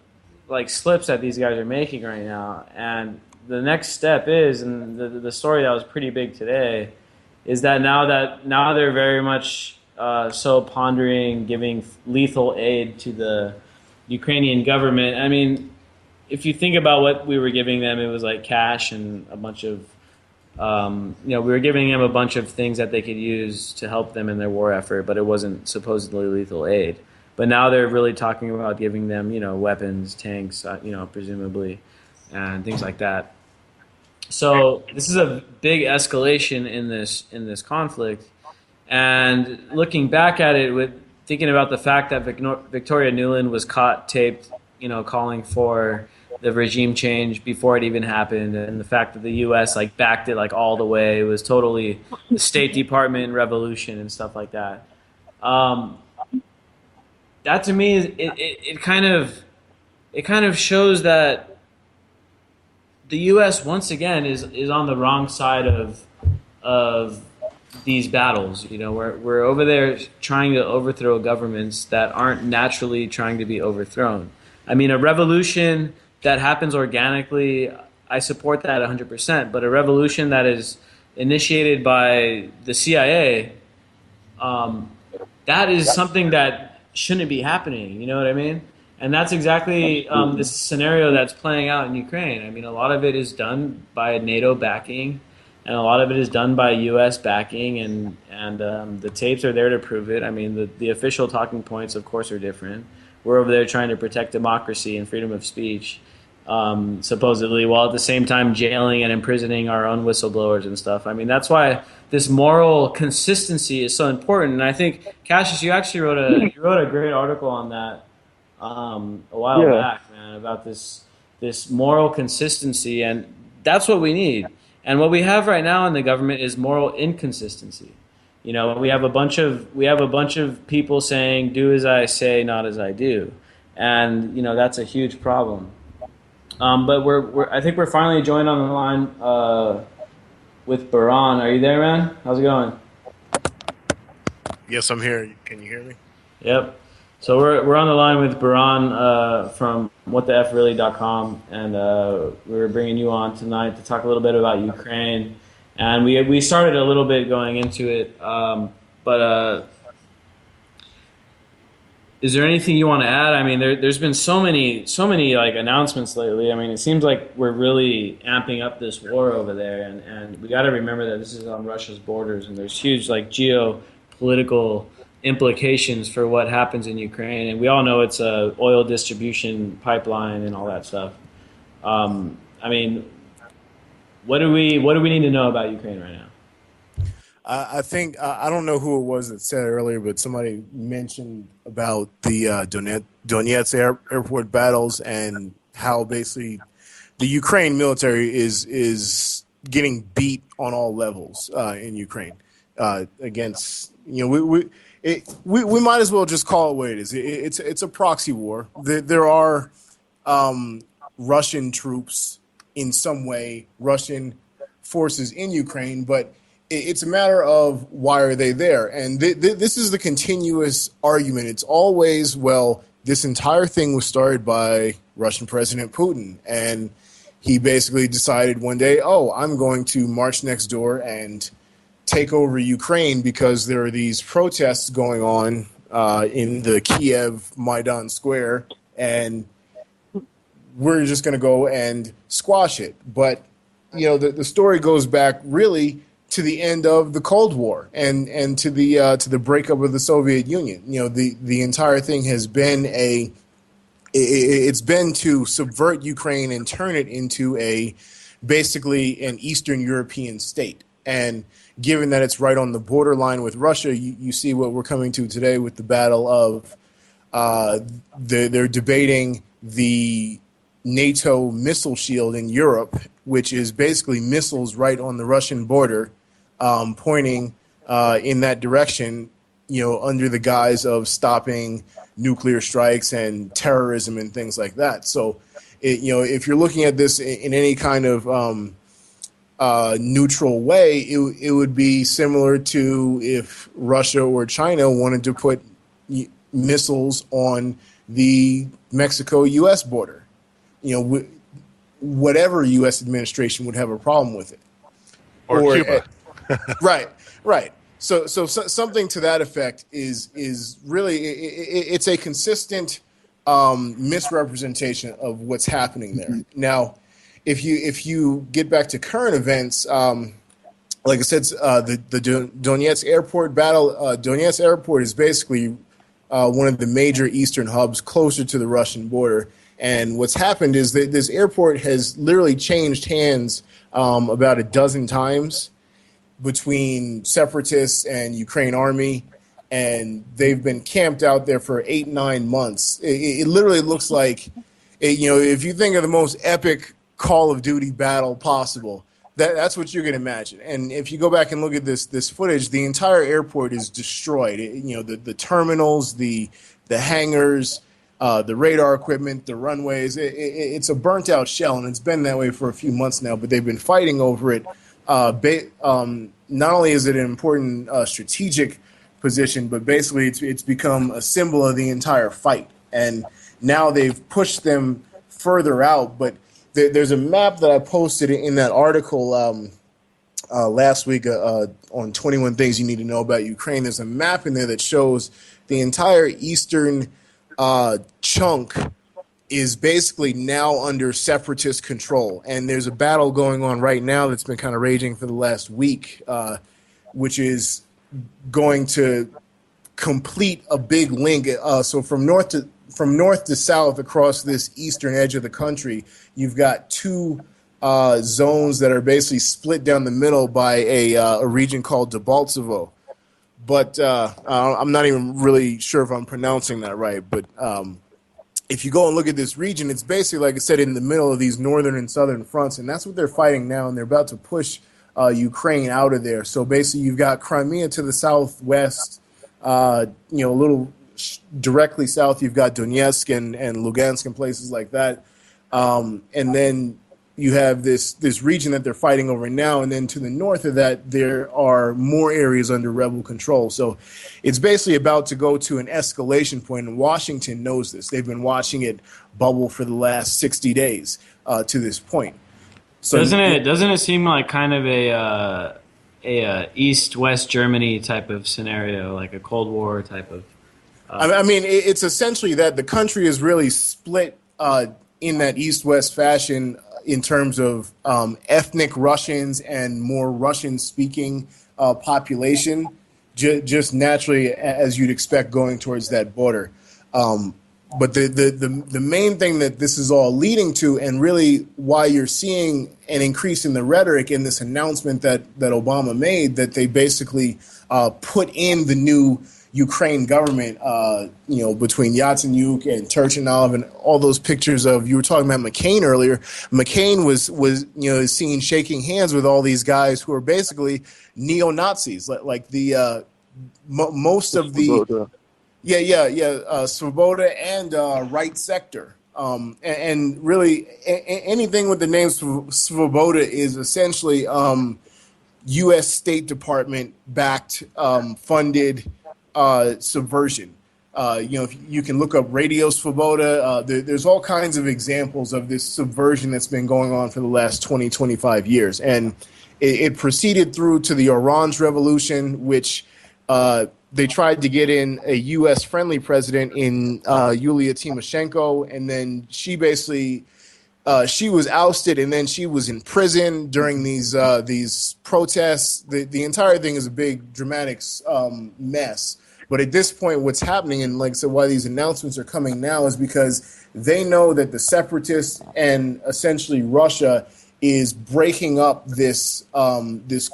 like slips that these guys are making right now. And the next step is, and the story that was pretty big today, is that now they're very much so pondering giving lethal aid to the Ukrainian government. I mean, if you think about what we were giving them, it was like cash and a bunch of you know, we were giving them a bunch of things that they could use to help them in their war effort, but it wasn't supposedly lethal aid. But now they're really talking about giving them, you know, weapons, tanks, you know, presumably, and things like that. So this is a big escalation in this conflict. And looking back at it, with thinking about the fact that Victoria Nuland was caught taped, you know, calling for the regime change before it even happened, and the fact that the U.S. like backed it like all the way. It was totally the State Department revolution and stuff like that. That to me it kind of shows that the U.S. once again is on the wrong side of these battles. You know, we're over there trying to overthrow governments that aren't naturally trying to be overthrown. I mean, a revolution that happens organically, I support that 100%. But a revolution that is initiated by the CIA, that is something that shouldn't be happening. You know what I mean? And that's exactly this scenario that's playing out in Ukraine. I mean, a lot of it is done by NATO backing, and a lot of it is done by U.S. backing, and the tapes are there to prove it. I mean, the official talking points, of course, are different. We're over there trying to protect democracy and freedom of speech, supposedly, while at the same time jailing and imprisoning our own whistleblowers and stuff. I mean, that's why this moral consistency is so important. And I think, Cassius, you actually wrote a great article on that a while back, man, about this moral consistency, and that's what we need. And what we have right now in the government is moral inconsistency. You know, we have a bunch of people saying, "Do as I say, not as I do," and you know that's a huge problem. But I think we're finally joined on the line with Baran. Are you there, man? How's it going? Yes, I'm here. Can you hear me? Yep. So we're on the line with Baran from whatthefreally.com, and we're bringing you on tonight to talk a little bit about Ukraine. And we started a little bit going into it, but is there anything you want to add? I mean, there's been so many like announcements lately. I mean, it seems like we're really amping up this war over there, and we got to remember that this is on Russia's borders, and there's huge like geopolitical implications for what happens in Ukraine, and we all know it's a oil distribution pipeline and all that stuff. I mean, what do we need to know about Ukraine right now? I think I don't know who it was that said earlier, but somebody mentioned about the Donetsk airport battles and how basically the Ukraine military is getting beat on all levels in Ukraine against we might as well just call it what it is. It's a proxy war. There are Russian troops in some way, Russian forces in Ukraine, but it's a matter of why are they there? And this is the continuous argument. It's always, well, this entire thing was started by Russian President Putin. And he basically decided one day, oh, I'm going to march next door and take over Ukraine because there are these protests going on in the Kiev Maidan Square. And we're just going to go and squash it. But, the story goes back really to the end of the Cold War and to the breakup of the Soviet Union. The entire thing has been it's been to subvert Ukraine and turn it into basically an Eastern European state. And given that it's right on the borderline with Russia, you see what we're coming to today with the battle of they're debating the NATO missile shield in Europe, which is basically missiles right on the Russian border, pointing in that direction, under the guise of stopping nuclear strikes and terrorism and things like that. So, if you're looking at this in any kind of neutral way, it would be similar to if Russia or China wanted to put missiles on the Mexico-U.S. border. Whatever U.S. administration would have a problem with it. Or Cuba. Right. So something to that effect is really it's a consistent misrepresentation of what's happening there. Now, if you get back to current events, like I said, the Donetsk airport battle. Donetsk airport is basically one of the major eastern hubs closer to the Russian border. And what's happened is that this airport has literally changed hands about a dozen times between separatists and Ukraine army, and they've been camped out there for 8-9 months. It literally looks like, if you think of the most epic Call of Duty battle possible, that's what you're going to imagine. And if you go back and look at this footage, the entire airport is destroyed. The terminals, the hangars, the radar equipment, the runways. It's a burnt out shell, and it's been that way for a few months now, but they've been fighting over it. Not only is it an important strategic position, but basically it's become a symbol of the entire fight. And now they've pushed them further out. But there's a map that I posted in that article last week on 21 Things You Need to Know About Ukraine. There's a map in there that shows the entire eastern chunk is basically now under separatist control. And there's a battle going on right now that's been kind of raging for the last week, which is going to complete a big link. So from north to south across this eastern edge of the country, you've got two zones that are basically split down the middle by a region called Debaltsevo. But I'm not even really sure if I'm pronouncing that right. But if you go and look at this region, it's basically, like I said, in the middle of these northern and southern fronts, and that's what they're fighting now, and they're about to push Ukraine out of there. So basically, you've got Crimea to the southwest, a little directly south, you've got Donetsk and Lugansk and places like that. And then you have this region that they're fighting over now, and then to the north of that, there are more areas under rebel control. So it's basically about to go to an escalation point, and Washington knows this. They've been watching it bubble for the last 60 days to this point. So doesn't it seem like kind of a East-West Germany type of scenario, like a Cold War type of? I mean, it's essentially that the country is really split in that East-West fashion in terms of ethnic Russians and more Russian-speaking population, just naturally as you'd expect going towards that border. But the main thing that this is all leading to, and really why you're seeing an increase in the rhetoric in this announcement that Obama made, that they basically put in the new Ukraine government, between Yatsenyuk and Turchinov and all those pictures of, you were talking about McCain earlier. McCain was seen shaking hands with all these guys who are basically neo-Nazis, like the most of the Svoboda and Right Sector. And really anything with the name Svoboda is essentially U.S. State Department backed, funded subversion. If you can look up Radio Svoboda. There's all kinds of examples of this subversion that's been going on for the last 20, 25 years. And it proceeded through to the Orange Revolution, which they tried to get in a U.S.-friendly president in Yulia Tymoshenko, and then she basically she was ousted, and then she was in prison during these protests. The entire thing is a big dramatic mess. But at this point, what's happening, and like I said, why these announcements are coming now, is because they know that the separatists and essentially Russia is breaking up this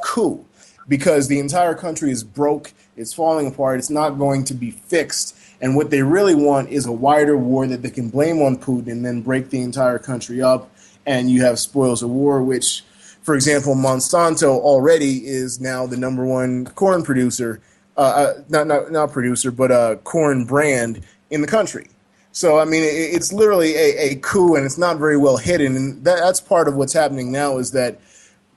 coup, because the entire country is broke, it's falling apart, it's not going to be fixed. And what they really want is a wider war that they can blame on Putin and then break the entire country up. And you have spoils of war, which, for example, Monsanto already is now the number one corn producer, not producer, but corn brand in the country. So, I mean, it's literally a coup, and it's not very well hidden. And that's part of what's happening now, is that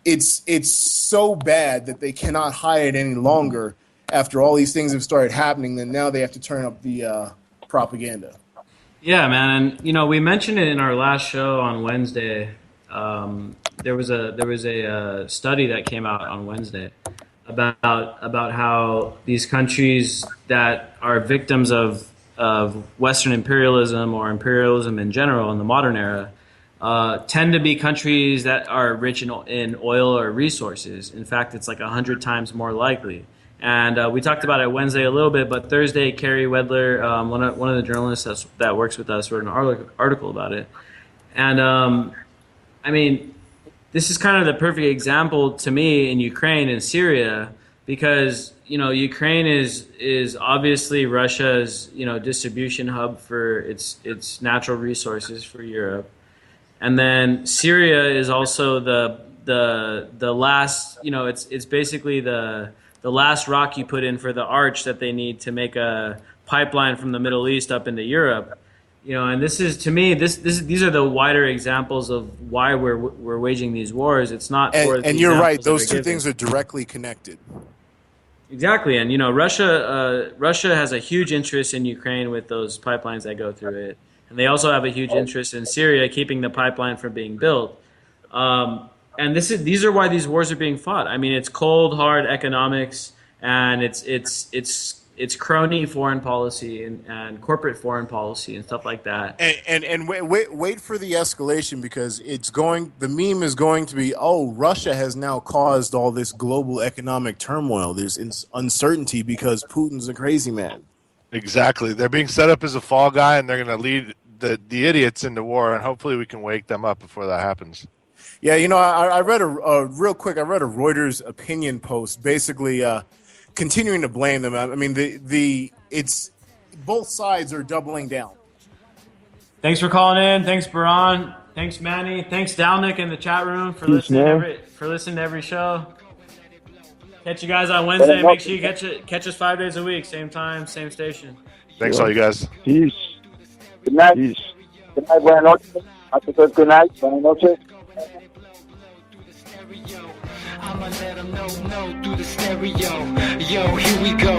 it's so bad that they cannot hide it any longer. After all these things have started happening, then now they have to turn up the propaganda. Yeah, man, and we mentioned it in our last show on Wednesday. There was a study that came out on Wednesday about how these countries that are victims of Western imperialism or imperialism in general in the modern era tend to be countries that are rich in oil or resources. In fact, it's like 100 times more likely. And we talked about it Wednesday a little bit, but Thursday, Carrie Wedler, one of the journalists that works with us, wrote an article about it. And I mean, this is kind of the perfect example to me in Ukraine and Syria, because Ukraine is obviously Russia's distribution hub for its natural resources for Europe, and then Syria is also the last it's basically the last rock you put in for the arch that they need to make a pipeline from the Middle East up into Europe. And this is, to me, these are the wider examples of why we're waging these wars. It's not and you're right; those two things are directly connected. Exactly, and Russia has a huge interest in Ukraine with those pipelines that go through it, and they also have a huge interest in Syria keeping the pipeline from being built. And these are why these wars are being fought. I mean, it's cold, hard economics, and it's crony foreign policy and corporate foreign policy and stuff like that. And wait for the escalation, because the meme is going to be, Russia has now caused all this global economic turmoil. There's uncertainty because Putin's a crazy man. Exactly. They're being set up as a fall guy, and they're going to lead the idiots into war, and hopefully we can wake them up before that happens. Yeah, I read real quick. I read a Reuters opinion post, basically continuing to blame them. I mean, it's both sides are doubling down. Thanks for calling in. Thanks, Baran. Thanks, Manny. Thanks, Dalnick in the chat room for listening to every show. Catch you guys on Wednesday. Make sure you catch us 5 days a week, same time, same station. Thanks, all you guys. Peace. Good night. Peace. Good night. Buenas noches. Good night. Buenas noches. I'ma let them know through the stereo. Yo, here we go.